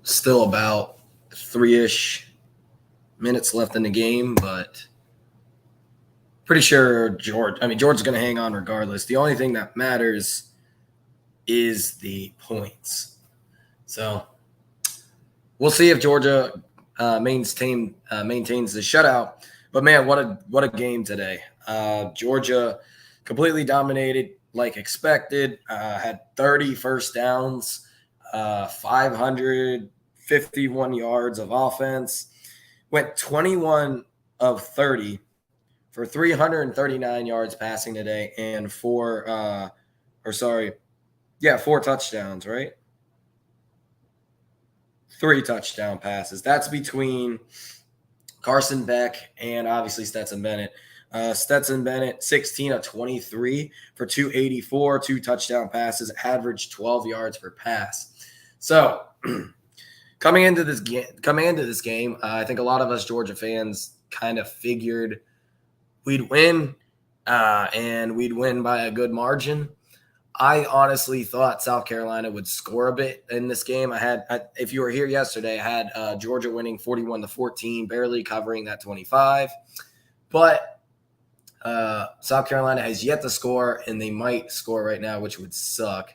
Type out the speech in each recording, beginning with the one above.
Still about 3-ish minutes left in the game, but pretty sure George's going to hang on regardless. The only thing that matters is the points. So we'll see if Georgia maintains the shutout. But man, what a game today! Georgia completely dominated like expected. Had 30 first downs, 551 yards of offense. Went 21 of 30 for 339 yards passing today and four touchdowns, right? 3 touchdown passes. That's between Carson Beck and obviously Stetson Bennett. Stetson Bennett, 16 of 23 for 284, 2 touchdown passes, averaged 12 yards per pass. So coming into this game, I think a lot of us Georgia fans kind of figured we'd win, and we'd win by a good margin. I honestly thought South Carolina would score a bit in this game. If you were here yesterday, I had Georgia winning 41-14, barely covering that 25. But South Carolina has yet to score, and they might score right now, which would suck.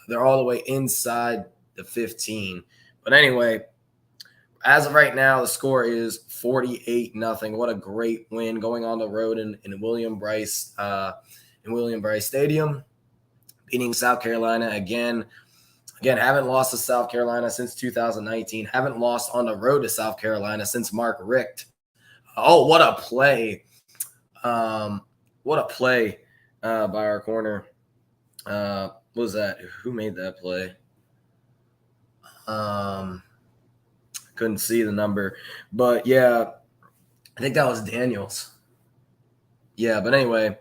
They're all the way inside the 15. But anyway, as of right now, the score is 48-0. What a great win going on the road in William Bryce Stadium. Beating South Carolina again. Haven't lost to South Carolina since 2019. Haven't lost on the road to South Carolina since Mark Richt. Oh, what a play. What a play by our corner. What was that? Who made that play? Couldn't see the number. But, yeah, I think that was Daniels. Yeah, but anyway,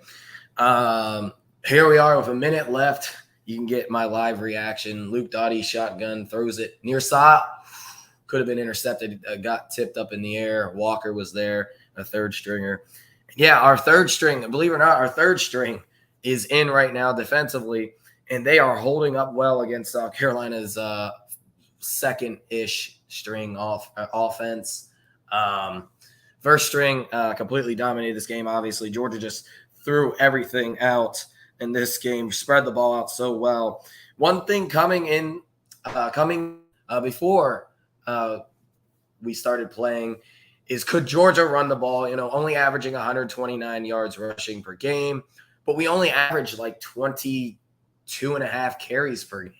here we are with a minute left. You can get my live reaction. Luke Doughty shotgun, throws it near side. Could have been intercepted. Got tipped up in the air. Walker was there, a third stringer. Yeah, our third string, believe it or not, our third string is in right now defensively, and they are holding up well against South Carolina's second-ish string offense. First string completely dominated this game, obviously. Georgia just threw everything out in this game, spread the ball out so well. One thing before we started playing is, could Georgia run the ball? Only averaging 129 yards rushing per game, but we only averaged like 22.5 carries per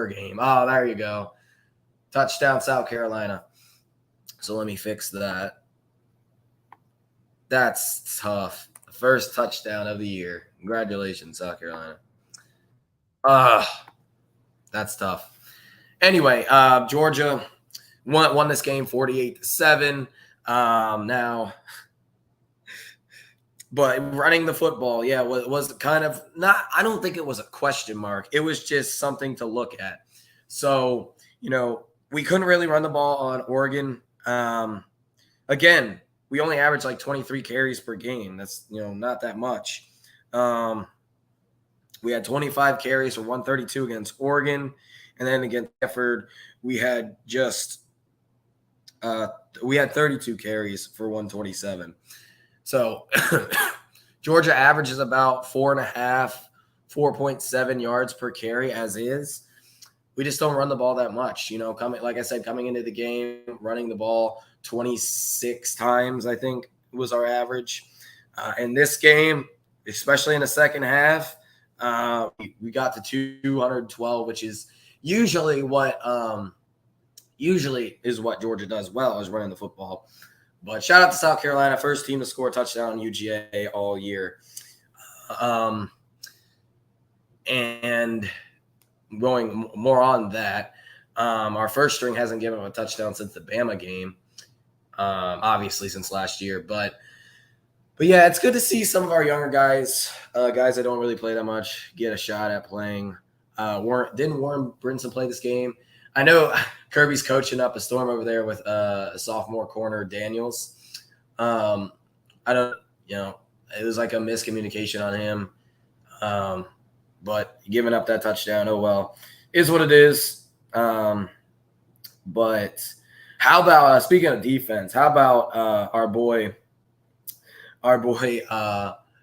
game. Oh, there you go. Touchdown, South Carolina. So let me fix that. That's tough. First touchdown of the year. Congratulations, South Carolina. That's tough. Anyway, Georgia won this game 48-7. Now, but running the football, yeah, was kind of not. I don't think it was a question mark. It was just something to look at. So we couldn't really run the ball on Oregon. Again, we only averaged like 23 carries per game. That's, not that much. We had 25 carries for 132 against Oregon. And then against Stanford, we had 32 carries for 127. So Georgia averages about 4.7 yards per carry as is. We just don't run the ball that much. Coming into the game, running the ball 26 times, I think, was our average. In this game, especially in the second half, we got to 212, which is usually what Georgia does well, is running the football. But shout out to South Carolina, first team to score a touchdown on UGA all year. And going more on that, our first string hasn't given up a touchdown since the Bama game, obviously since last year. But yeah, it's good to see some of our younger guys that don't really play that much, get a shot at playing. Didn't Warren Brinson play this game? I know Kirby's coaching up a storm over there with a sophomore corner, Daniels. It was like a miscommunication on him. But giving up that touchdown, oh well. is what it is. But how about speaking of defense? How about our boy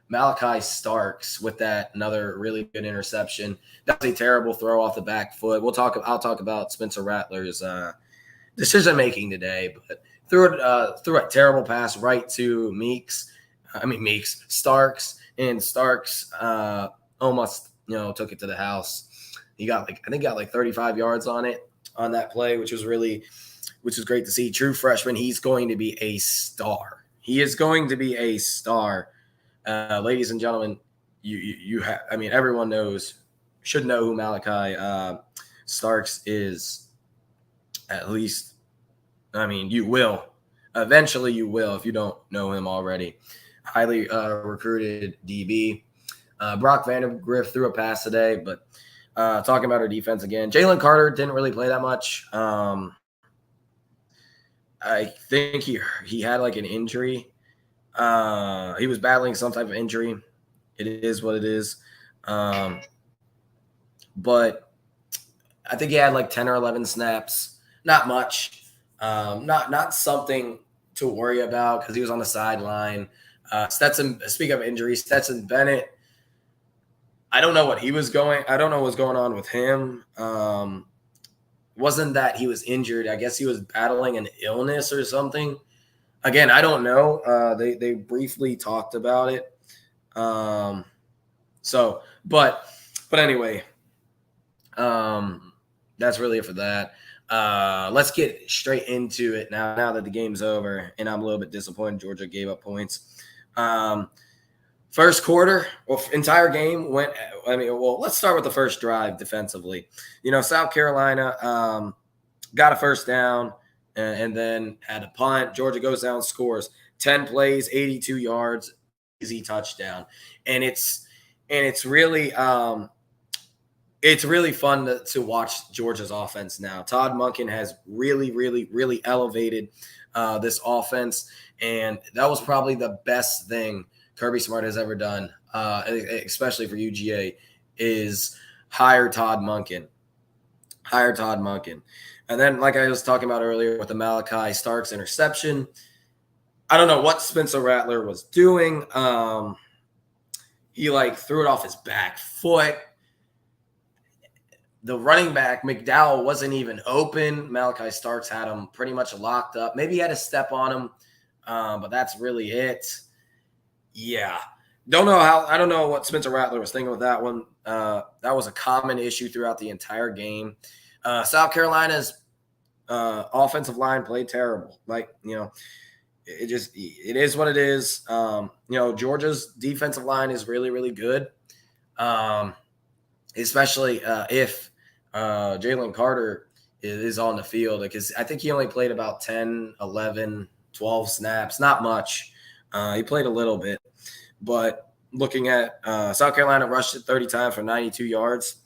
Malachi Starks with that another really good interception? That was a terrible throw off the back foot. I'll talk about Spencer Rattler's decision making today, but threw a terrible pass right to Starks, and Starks almost took it to the house. He got like 35 yards on that play, which was great to see. True freshman, he's going to be a star. He is going to be a star. Ladies and gentlemen, everyone should know who Malachi Starks is. At least, you will. Eventually you will if you don't know him already. Highly recruited DB. Brock Vandegrift threw a pass today, but talking about our defense again, Jalen Carter didn't really play that much. I think he had like an injury. He was battling some type of injury. It is what it is. But I think he had like 10 or 11 snaps. Not much. Not something to worry about because he was on the sideline. Speaking of injuries, Stetson Bennett, I don't know what's going on with him. Wasn't that he was injured? I guess he was battling an illness or something. Again, I don't know. They briefly talked about it. But anyway, that's really it for that. Let's get straight into it now that the game's over, and I'm a little bit disappointed Georgia gave up points. First quarter, entire game went. Let's start with the first drive defensively. South Carolina got a first down and then had a punt. Georgia goes down, scores 10 plays, 82 yards, easy touchdown, and it's really fun to watch Georgia's offense now. Todd Monken has really, really, really elevated this offense, and that was probably the best thing Kirby Smart has ever done, especially for UGA, is hire Todd Monken. And then, like I was talking about earlier with the Malachi Starks interception, I don't know what Spencer Rattler was doing. He threw it off his back foot. The running back, McDowell, wasn't even open. Malachi Starks had him pretty much locked up. Maybe he had a step on him, but that's really it. Yeah. I don't know what Spencer Rattler was thinking with that one. That was a common issue throughout the entire game. South Carolina's offensive line played terrible. It is what it is. Georgia's defensive line is really, really good. Especially if Jalen Carter is on the field, because I think he only played about 10, 11, 12 snaps, not much. He played a little bit, but looking at South Carolina rushed it 30 times for 92 yards.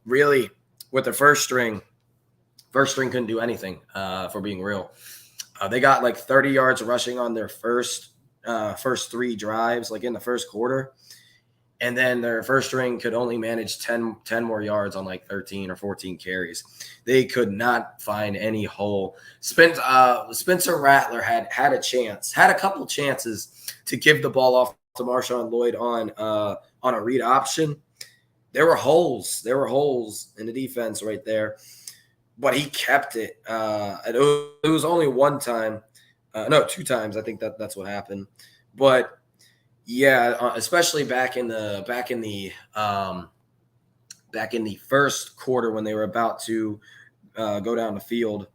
Really, with their first string couldn't do anything, for being real. They got like 30 yards rushing on their first three drives, like in the first quarter. And then their first string could only manage 10 more yards on like 13 or 14 carries. They could not find any hole. Spencer Rattler had a couple chances to give the ball off to Marshawn Lloyd on a read option. There were holes in the defense right there, but he kept it. It was only one time, two times. I think that's what happened, but. Yeah, especially back in the first quarter when they were about to go down the field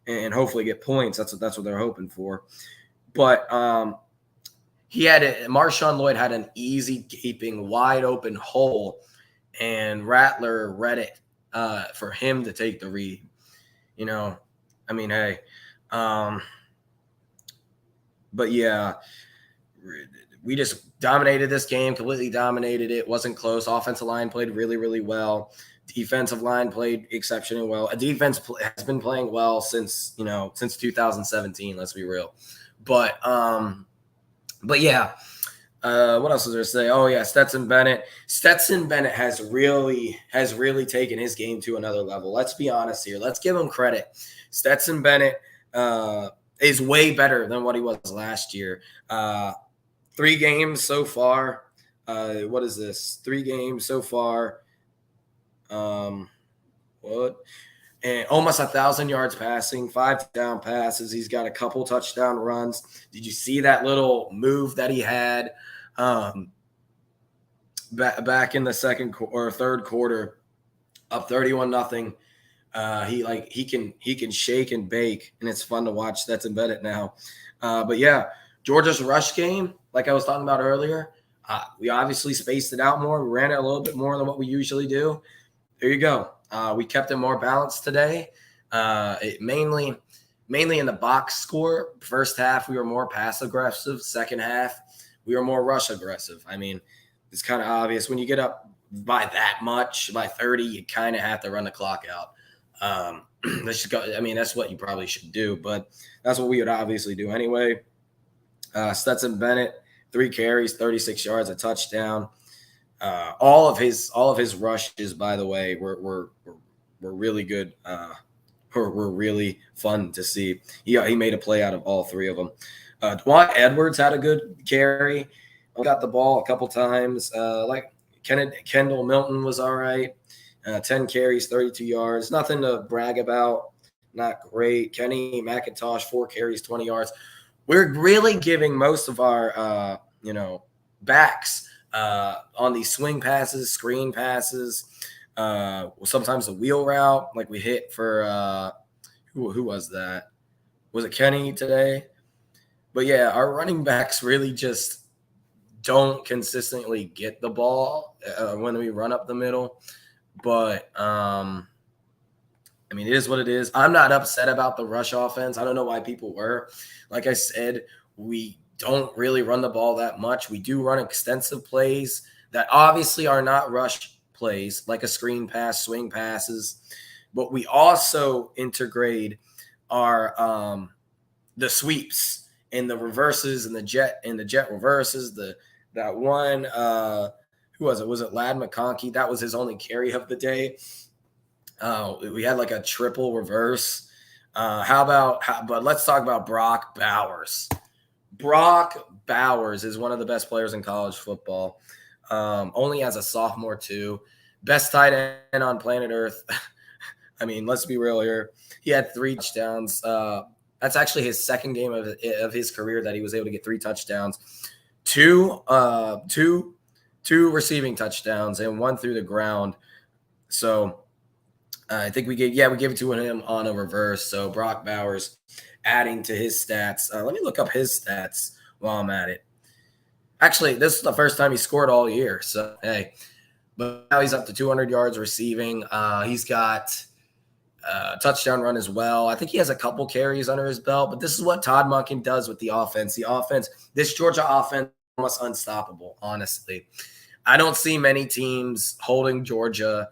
and hopefully get points. That's what they're hoping for. But Marshawn Lloyd had an easy, gaping, wide open hole, and Rattler read it for him to take the read. Hey, but yeah. We just dominated this game, completely dominated it. Wasn't close. Offensive line played really, really well. Defensive line played exceptionally well. Defense has been playing well since 2017. Let's be real. But yeah, What else is there to say? Oh yeah, Stetson Bennett. Stetson Bennett has really taken his game to another level. Let's be honest here. Let's give him credit. Stetson Bennett is way better than what he was last year. 3 games so far. What is this? 3 games so far. What? And almost 1,000 yards passing, 5 touchdown passes. He's got a couple touchdown runs. Did you see that little move that he had back in the second or third quarter, up 31-0? He can shake and bake, and it's fun to watch. That's embedded now. But yeah, Georgia's rush game, like I was talking about earlier, we obviously spaced it out more. We ran it a little bit more than what we usually do. There you go. We kept it more balanced today. Mainly in the box score. First half, we were more pass aggressive. Second half, we were more rush aggressive. I mean, it's kind of obvious. When you get up by that much, by 30, you kind of have to run the clock out. That's what you probably should do, but that's what we would obviously do anyway. Stetson Bennett, 3 carries, 36 yards, a touchdown. All of his rushes, by the way, were really good. Were really fun to see. He made a play out of all 3 of them. Dwight Edwards had a good carry. Got the ball a couple times. Kendall Milton was all right. 10 carries, 32 yards. Nothing to brag about. Not great. Kenny McIntosh, 4 carries, 20 yards. We're really giving most of our backs on these swing passes, screen passes, sometimes a wheel route, like we hit for who was that? Was it Kenny today? But yeah, our running backs really just don't consistently get the ball when we run up the middle. But it is what it is. I'm not upset about the rush offense. I don't know why people were. Like I said, we don't really run the ball that much. We do run extensive plays that obviously are not rush plays, like a screen pass, swing passes. But we also integrate our the sweeps and the reverses and the jet reverses. That one who was it? Was it Lad McConkey? That was his only carry of the day. We had like a triple reverse. But let's talk about Brock Bowers. Brock Bowers is one of the best players in college football. Only as a sophomore too. Best tight end on planet Earth. Let's be real here. He had 3 touchdowns. That's actually his second game of his career that he was able to get 3 touchdowns. Two receiving touchdowns and 1 through the ground. So I think we gave it to him on a reverse. So Brock Bowers adding to his stats. Let me look up his stats while I'm at it. Actually, this is the first time he scored all year. So, hey. But now he's up to 200 yards receiving. He's got a touchdown run as well. I think he has a couple carries under his belt. But this is what Todd Monken does with the offense. This Georgia offense is almost unstoppable, honestly. I don't see many teams holding Georgia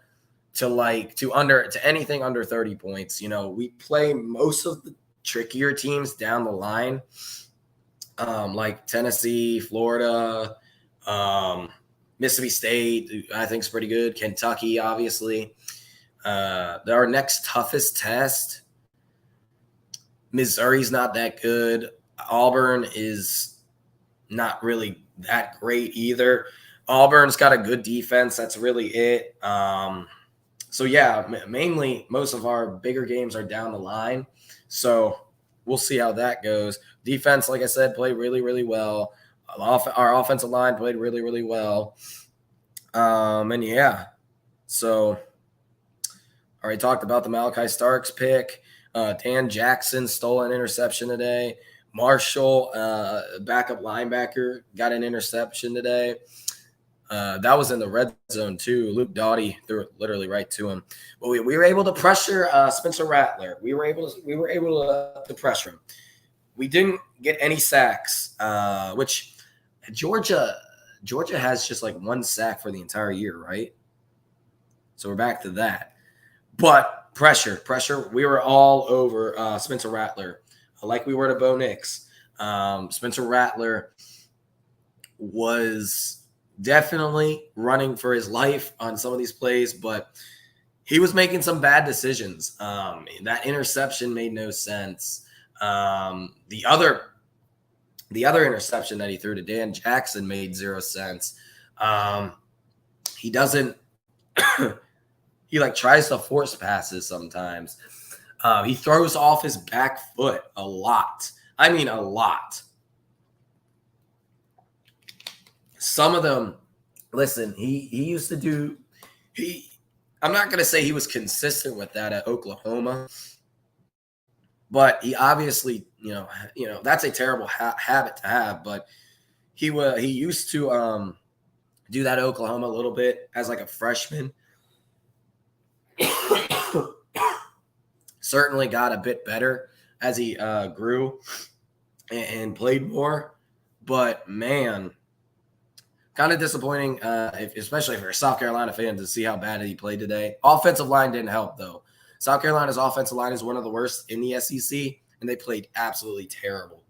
to anything under 30 points. We play most of the trickier teams down the line, like Tennessee, Florida, Mississippi State, I think is pretty good. Kentucky, obviously. Our next toughest test, Missouri's not that good. Auburn is not really that great either. Auburn's got a good defense. That's really it. So, yeah, mainly most of our bigger games are down the line. So we'll see how that goes. Defense, like I said, played really, really well. Our offensive line played really, really well. So I already talked about the Malachi Starks pick. Dan Jackson stole an interception today. Marshall, backup linebacker, got an interception today. That was in the red zone too. Luke Doughty threw it literally right to him. But we were able to pressure Spencer Rattler. We were able to pressure him. We didn't get any sacks, which Georgia has just like 1 sack for the entire year, right? So we're back to that. But pressure. We were all over Spencer Rattler, like we were to Bo Nix. Spencer Rattler was definitely running for his life on some of these plays, but he was making some bad decisions. That interception made no sense. The other interception that he threw to Dan Jackson made 0 sense. He doesn't. He tries to force passes sometimes. He throws off his back foot a lot. I mean, a lot. Some of them, listen, he used to do. I'm not going to say he was consistent with that at Oklahoma, but he obviously, that's a terrible habit to have. But he used to do that at Oklahoma a little bit as a freshman. Certainly got a bit better as he grew and played more. But man, kind of disappointing, especially for a South Carolina fan, to see how bad he played today. Offensive line didn't help, though. South Carolina's offensive line is one of the worst in the SEC, and they played absolutely terrible.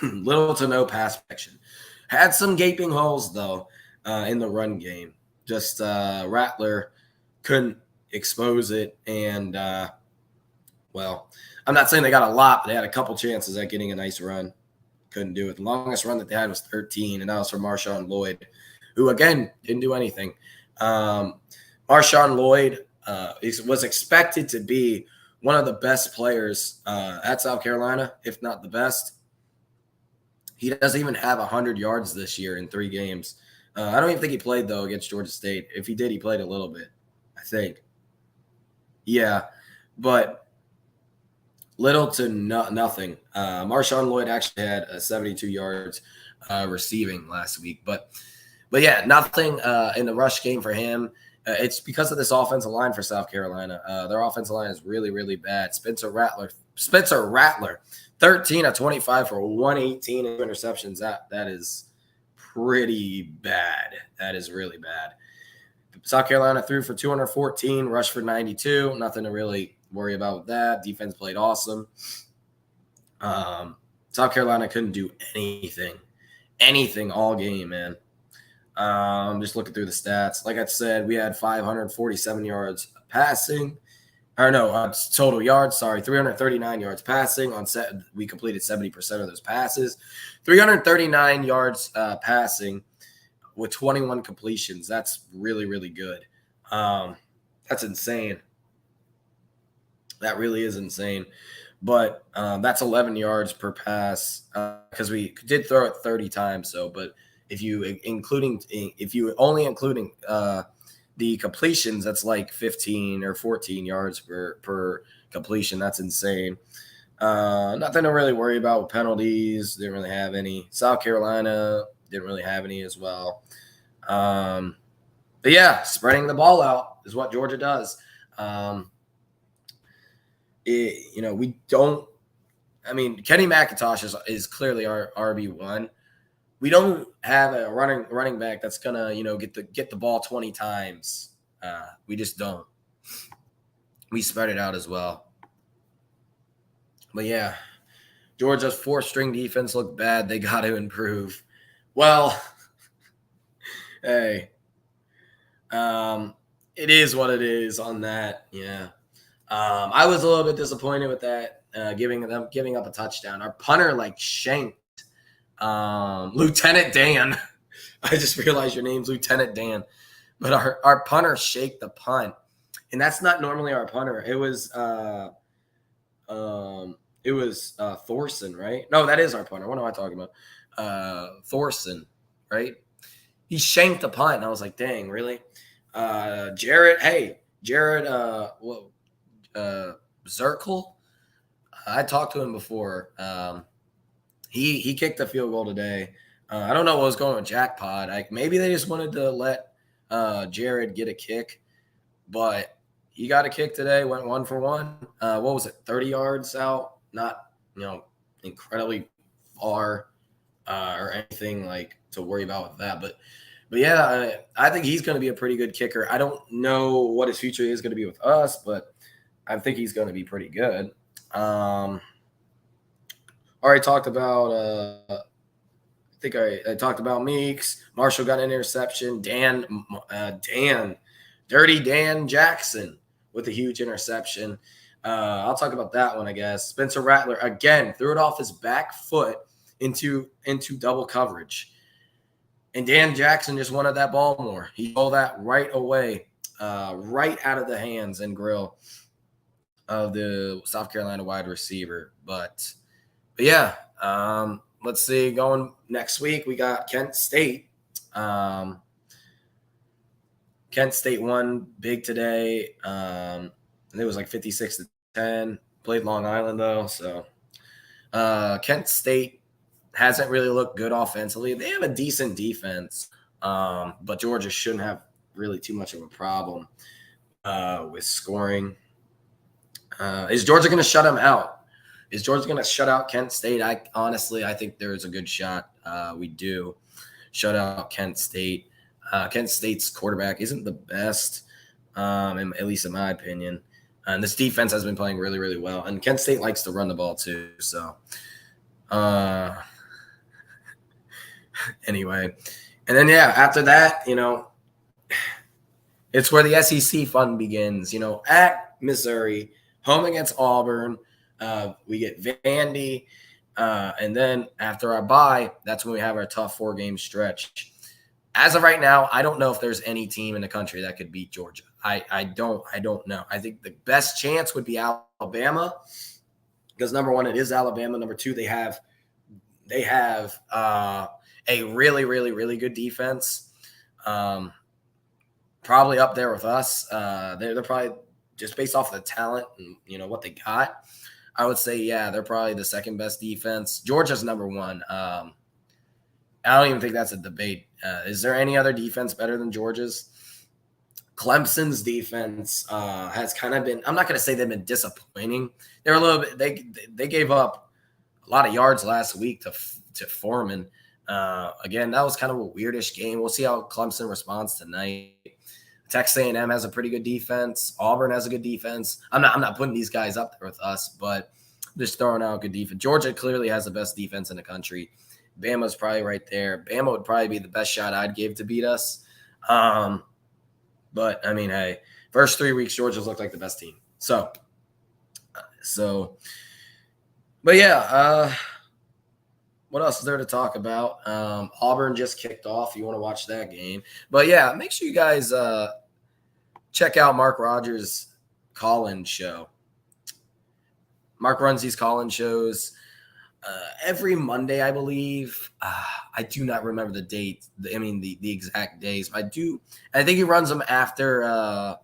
Little to no pass protection. Had some gaping holes, though, in the run game. Just Rattler couldn't expose it. And, well, I'm not saying they got a lot, but they had a couple chances at getting a nice run. Couldn't do it. The longest run that they had was 13, and that was from Marshawn Lloyd, who, again, didn't do anything. Marshawn Lloyd was expected to be one of the best players at South Carolina, if not the best. He doesn't even have 100 yards this year in 3 games. I don't even think he played, though, against Georgia State. If he did, he played a little bit, I think. Yeah, but little to nothing. Marshawn Lloyd actually had 72 yards receiving last week. But yeah, nothing in the rush game for him. It's because of this offensive line for South Carolina. Their offensive line is really, really bad. Spencer Rattler, 13 of 25 for 118 interceptions. That is pretty bad. That is really bad. South Carolina threw for 214, rushed for 92. Nothing to really worry about with that. Defense played awesome. South Carolina couldn't do anything all game, man. Just looking through the stats. Like I said, we had 547 yards passing. Or no, total yards, 339 yards passing. We completed 70% of those passes. 339 yards passing with 21 completions. That's really, really good. That's insane. That really is insane. But that's 11 yards per pass because we did throw it 30 times. But if you only including the completions, that's 15 or 14 yards per completion. That's insane. Nothing to really worry about with penalties. Didn't really have any. South Carolina didn't really have any as well. But yeah, spreading the ball out is what Georgia does. We don't. I mean, Kenny McIntosh is clearly our RB1. We don't have a running back that's gonna get the ball 20 times. We just don't. We spread it out as well. But yeah, Georgia's 4-string defense looked bad. They got to improve. Well, hey, it is what it is on that. Yeah. I was a little bit disappointed with that, giving up a touchdown. Our punter shanked Lieutenant Dan. I just realized your name's Lieutenant Dan. But our punter shaked the punt. And that's not normally our punter. It was Thorson, right? No, that is our punter. What am I talking about? Thorson, right? He shanked the punt, and I was like, dang, really? Jared Zirkle. I talked to him before. He kicked a field goal today. I don't know what was going on with Jackpot. Maybe they just wanted to let Jared get a kick, but he got a kick today. Went 1 for 1. What was it? 30 yards out. Not incredibly far or anything to worry about with that, but yeah, I think he's going to be a pretty good kicker. I don't know what his future is going to be with us, but I think he's going to be pretty good. Already talked about think I talked about Meeks. Marshall got an interception. Dirty Dan Jackson with a huge interception. I'll talk about that one, I guess. Spencer Rattler, again, threw it off his back foot into double coverage. And Dan Jackson just wanted that ball more. He stole that right away, right out of the hands and grill of the South Carolina wide receiver. But yeah, let's see. Going next week, we got Kent State. Kent State won big today. And it was like 56-10. Played Long Island, though. So Kent State hasn't really looked good offensively. They have a decent defense, but Georgia shouldn't have really too much of a problem with scoring. Is Georgia going to shut them out? Is Georgia going to shut out Kent State? I think there's a good shot we do shut out Kent State. Kent State's quarterback isn't the best, at least in my opinion. And this defense has been playing really, really well. And Kent State likes to run the ball too. So anyway. And then, yeah, after that, it's where the SEC fun begins. At Missouri, home against Auburn, we get Vandy. And then after our bye, that's when we have our tough 4-game stretch. As of right now, I don't know if there's any team in the country that could beat Georgia. I don't know. I think the best chance would be Alabama because, number one, it is Alabama. Number two, they have a really, really, really good defense. Probably up there with us. They're probably just based off of the talent and what they got. I would say, yeah, they're probably the second best defense. Georgia's number one. I don't even think that's a debate. Is there any other defense better than Georgia's? Clemson's defense has kind of been – I'm not going to say they've been disappointing. They're a little bit – they gave up a lot of yards last week to Foreman. Again, that was kind of a weirdish game. We'll see how Clemson responds tonight. Texas A&M has a pretty good defense. Auburn has a good defense. I'm not putting these guys up there with us, but just throwing out good defense. Georgia clearly has the best defense in the country. Bama's probably right there. Bama would probably be the best shot I'd give to beat us. But, I mean, hey, first 3 weeks, Georgia's looked like the best team. But yeah, what else is there to talk about? Auburn just kicked off. You want to watch that game. But, yeah, make sure you guys check out Mark Rogers' call-in show. Mark runs these call-in shows every Monday, I believe. I do not remember the date. The exact days. But I think he runs them after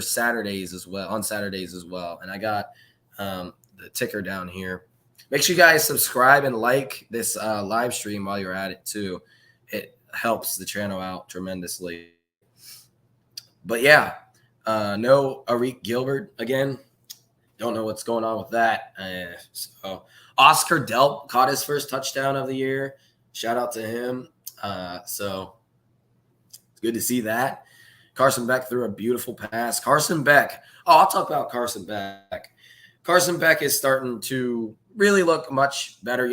Saturdays as well, on Saturdays as well. And I got the ticker down here. Make sure you guys subscribe and like this live stream while you're at it too. It helps the channel out tremendously. But yeah, no Arik Gilbert again. Don't know what's going on with that. So Oscar Delp caught his first touchdown of the year. Shout out to him. So it's good to see that. Carson Beck threw a beautiful pass. Carson Beck. Oh, I'll talk about Carson Beck. Carson Beck is starting to really look much better.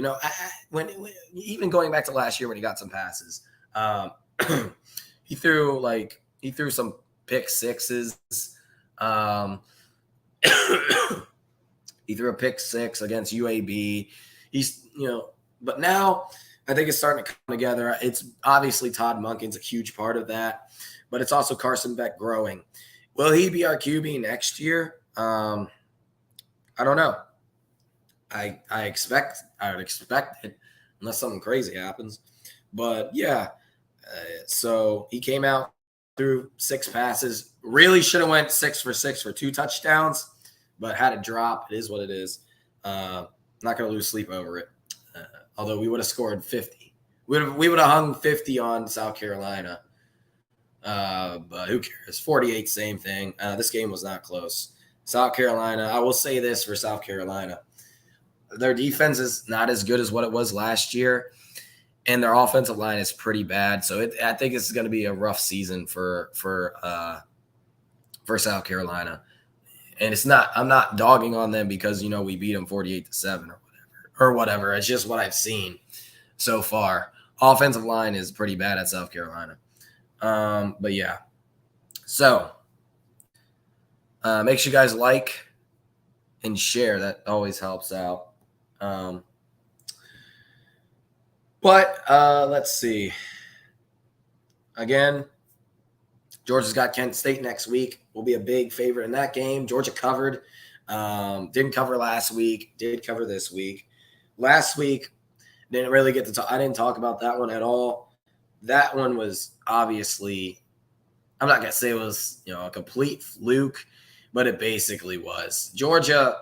When even going back to last year when he got some passes, he threw some pick sixes. He threw a pick six against UAB. But now I think it's starting to come together. It's obviously Todd Monken's a huge part of that, but it's also Carson Beck growing. Will he be our QB next year? I don't know. I would expect it unless something crazy happens. But yeah, so he came out, threw 6 passes. Really should have went 6 for 6 for 2 touchdowns, but had a drop. It is what it is. Not going to lose sleep over it. Although we would have scored 50. We would have hung 50 on South Carolina. But who cares? 48, same thing. This game was not close. South Carolina, I will say this for South Carolina. Their defense is not as good as what it was last year, and their offensive line is pretty bad. So I think this is going to be a rough season for South Carolina. And I'm not dogging on them because, we beat them 48-7 or whatever. It's just what I've seen. so far. Offensive line is pretty bad at South Carolina. But yeah. So make sure you guys like and share. That always helps out. But let's see. Again, Georgia's got Kent State next week. Will be a big favorite in that game. Georgia covered. Didn't cover last week. Did cover this week. Last week, didn't really get to talk. I didn't talk about that one at all. That one was obviously, I'm not going to say it was, a complete fluke, but it basically was. Georgia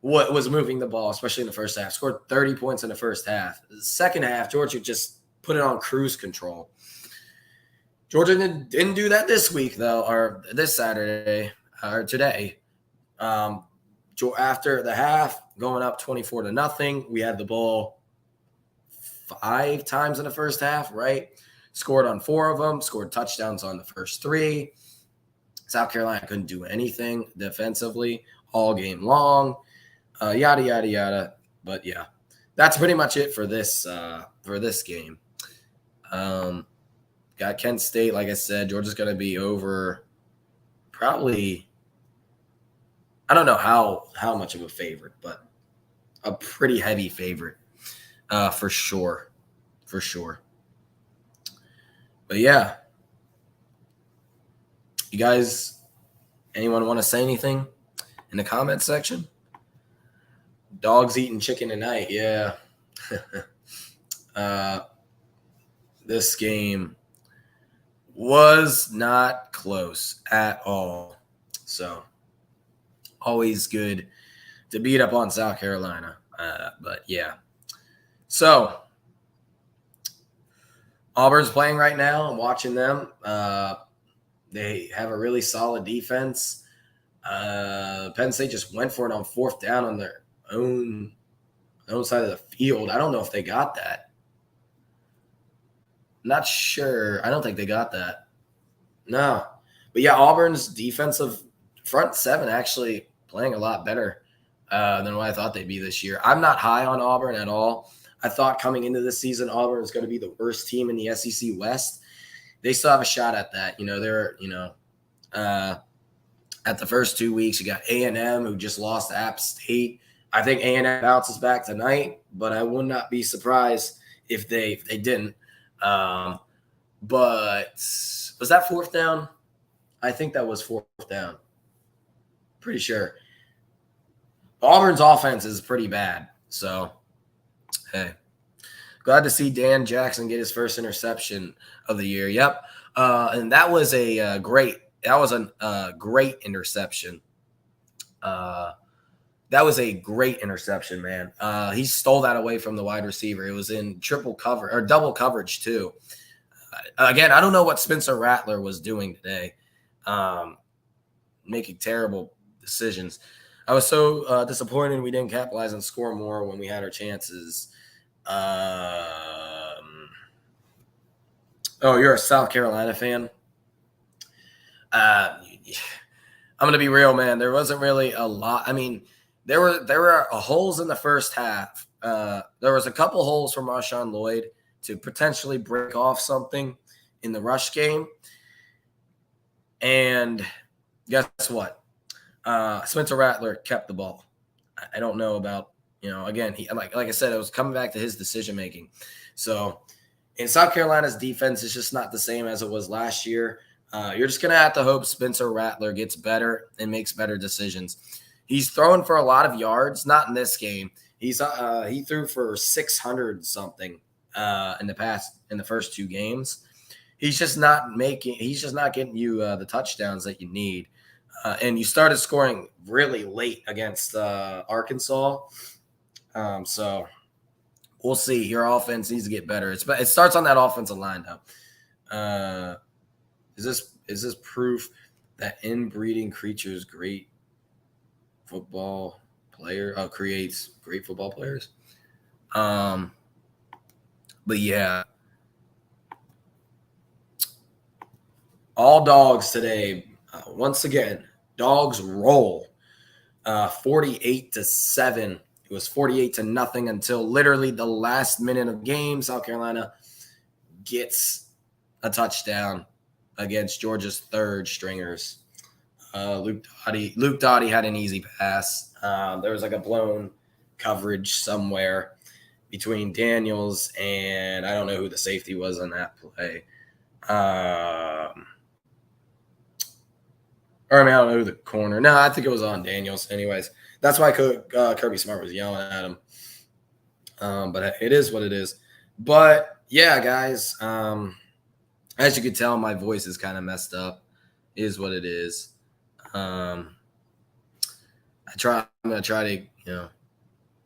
was moving the ball, especially in the first half. Scored 30 points in the first half. The second half, Georgia just put it on cruise control. Georgia didn't do that this week, though, or this Saturday, or today. After the half, going up 24-0, we had the ball 5 times in the first half, right? Scored on 4 of them, scored touchdowns on the first 3. South Carolina couldn't do anything defensively all game long, yada, yada, yada. But, yeah, that's pretty much it for this game. Got Kent State, like I said. Georgia's going to be over probably, I don't know how much of a favorite, but a pretty heavy favorite for sure. For sure. But, yeah. You guys, anyone want to say anything in the comment section? Dogs eating chicken tonight, yeah. This game was not close at all. So, always good to beat up on South Carolina. But, yeah. So, Auburn's playing right now. I'm watching them. They have a really solid defense. Penn State just went for it on 4th down on their own side of the field. I don't know if they got that. Not sure. I don't think they got that. No. But, yeah, Auburn's defensive front 7 actually playing a lot better than what I thought they'd be this year. I'm not high on Auburn at all. I thought coming into this season, Auburn was going to be the worst team in the SEC West. They still have a shot at that. They're, at the first 2 weeks, you got A&M, who just lost to App State. I think A&M bounces back tonight, but I would not be surprised if they didn't. But was that 4th down? I think that was 4th down. Pretty sure. Auburn's offense is pretty bad. So, hey. Glad to see Dan Jackson get his first interception of the year. Yep. And that was a great interception. That was a great interception, man. He stole that away from the wide receiver. It was in triple cover or double coverage too. Again, I don't know what Spencer Rattler was doing today, making terrible decisions. I was so disappointed we didn't capitalize and score more when we had our chances. Oh, you're a South Carolina fan? I'm going to be real, man. There wasn't really a lot. I mean, there were holes in the first half. There was a couple holes from Marshawn Lloyd to potentially break off something in the rush game. And guess what? Spencer Rattler kept the ball. I don't know about, again, he like I said, it was coming back to his decision making. So, in South Carolina's defense is just not the same as it was last year. You're just going to have to hope Spencer Rattler gets better and makes better decisions. He's throwing for a lot of yards, not in this game. He threw for 600 something in the first 2 games. He's just not getting you the touchdowns that you need. And you started scoring really late against Arkansas. So we'll see. Your offense needs to get better. It starts on that offensive line, though. Is this proof that inbreeding creatures creates great football players? But yeah. All dogs today. Once again, dogs roll 48-7 It was 48-0 until literally the last minute of the game. South Carolina gets a touchdown against Georgia's third stringers. Luke Doughty had an easy pass. There was like a blown coverage somewhere between Daniels and I don't know who the safety was on that play. Or I mean, I don't know who the corner. No, I think it was on Daniels. Anyways, that's why Kirby Smart was yelling at him. But it is what it is. But yeah, guys, as you can tell, my voice is kind of messed up. It is what it is. I'm gonna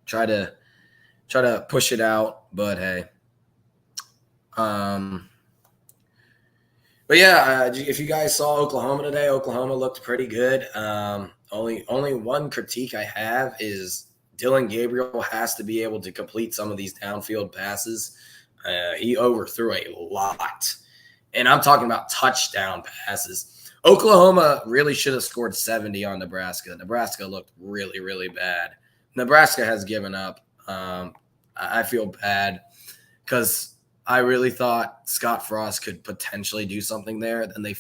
try to push it out, but hey. But yeah, if you guys saw Oklahoma today, Oklahoma looked pretty good. Only one critique I have is Dylan Gabriel has to be able to complete some of these downfield passes. He overthrew a lot, and I'm talking about touchdown passes. Oklahoma really should have scored 70 on Nebraska. Nebraska looked really, really bad. Nebraska has given up. I feel bad because I really thought Scott Frost could potentially do something there. Then they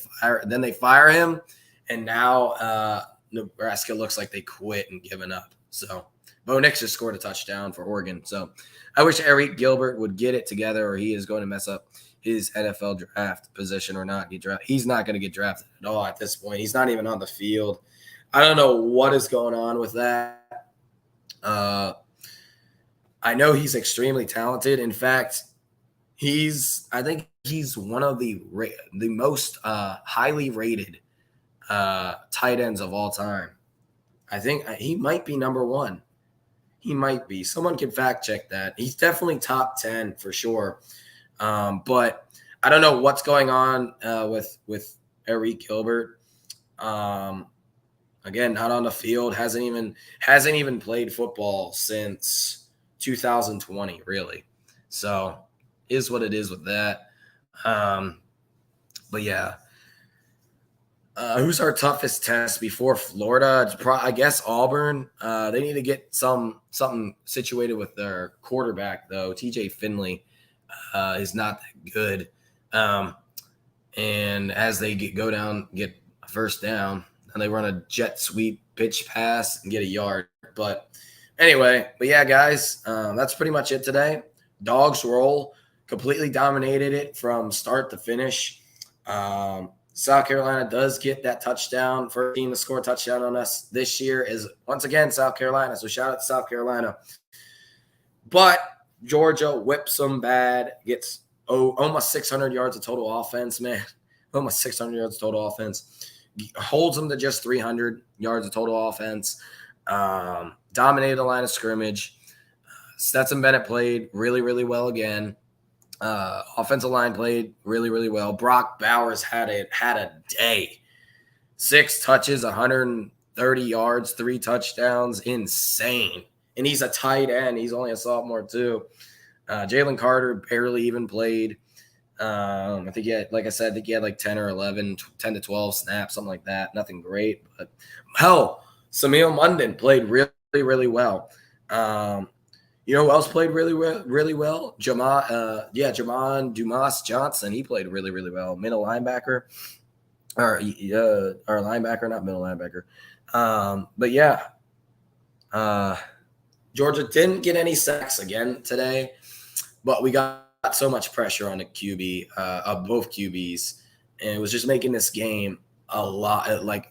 fire him, and now Nebraska looks like they quit and given up. So Bo Nix just scored a touchdown for Oregon. So I wish Eric Gilbert would get it together, or he is going to mess up his NFL draft position or not. He's not going to get drafted at all at this point. He's not even on the field. I don't know what is going on with that. I know he's extremely talented. In fact, I think he's one of the most highly rated tight ends of all time. I think he might be number one. He might be. Someone can fact check that. He's definitely top 10 for sure. But I don't know what's going on with Eric Gilbert. Again, not on the field. Hasn't even played football since 2020, really. So is what it is with that. But yeah. Who's our toughest test before Florida? I guess Auburn. They need to get something situated with their quarterback, though. TJ Finley is not that good. And as they get a first down, and they run a jet sweep pitch pass and get a yard. But yeah, guys, that's pretty much it today. Dogs roll, completely dominated it from start to finish. South Carolina does get that touchdown. First team to score a touchdown on us this year is, once again, South Carolina. So shout out to South Carolina. But Georgia whips them bad, gets almost 600 yards of total offense, man. Almost 600 yards of total offense. Holds them to just 300 yards of total offense. Dominated the line of scrimmage. Stetson Bennett played really, really well again. Offensive line played really, really well. Brock Bowers had a day. 6 touches, 130 yards, 3 touchdowns. Insane. And he's a tight end. He's only a sophomore, too. Jalen Carter barely even played. I think he had, like I said, like 10 or 11, 10 to 12 snaps, something like that. Nothing great. But hell, Samuel Munden played really, really well. You know who else played really well? Jamon Dumas Johnson. He played really, really well. Middle linebacker. Or linebacker, not middle linebacker. But yeah. Georgia didn't get any sacks again today, but we got so much pressure on the QB of both QBs, and it was just making this game a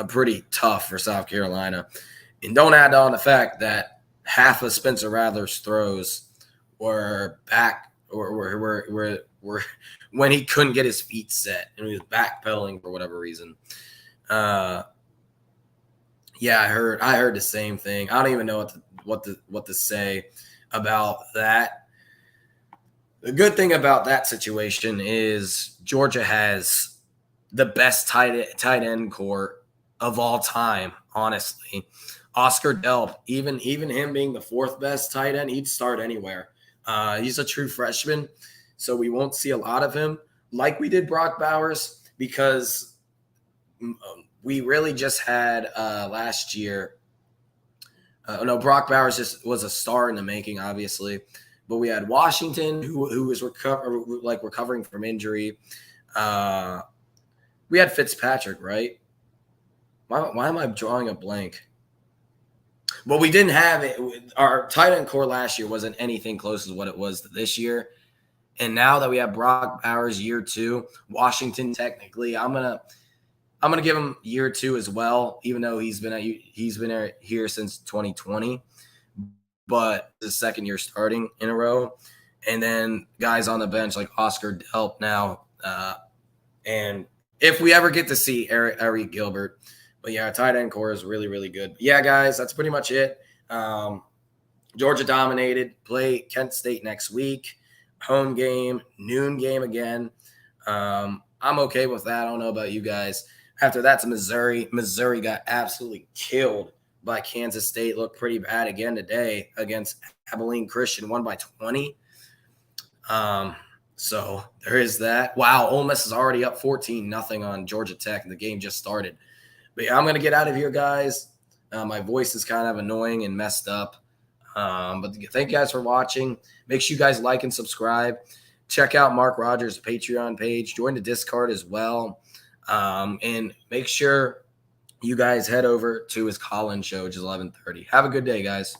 pretty tough for South Carolina. And don't add on the fact that half of Spencer Rattler's throws were back or were when he couldn't get his feet set and he was backpedaling for whatever reason. Yeah, I heard the same thing. I don't even know what to say about that. The good thing about that situation is Georgia has the best tight end core of all time, honestly. Oscar Delp, even him being the 4th best tight end, he'd start anywhere. He's a true freshman, so we won't see a lot of him like we did Brock Bowers because we really just had last year No, Brock Bowers just was a star in the making, obviously. But we had Washington, who was recovering from injury. We had Fitzpatrick, right? Why am I drawing a blank? Well, we didn't have it. Our tight end core last year wasn't anything close to what it was this year. And now that we have Brock Bowers year 2, Washington technically, I'm gonna give him year 2 as well, even though he's been here since 2020, but the second year starting in a row. And then guys on the bench like Oscar Delp now, and if we ever get to see Eric Gilbert. But yeah, our tight end core is really, really good. But yeah, guys, that's pretty much it. Georgia dominated. Play Kent State next week. Home game, noon game again. I'm okay with that. I don't know about you guys. After that, to Missouri. Missouri got absolutely killed by Kansas State. Looked pretty bad again today against Abilene Christian. Won by 20. So there is that. Wow, Ole Miss is already up 14-0 on Georgia Tech, and the game just started. But yeah, I'm going to get out of here, guys. My voice is kind of annoying and messed up. But thank you guys for watching. Make sure you guys like and subscribe. Check out Mark Rogers' Patreon page. Join the Discord as well. And make sure you guys head over to his call-in show, which is 11:30. Have a good day, guys.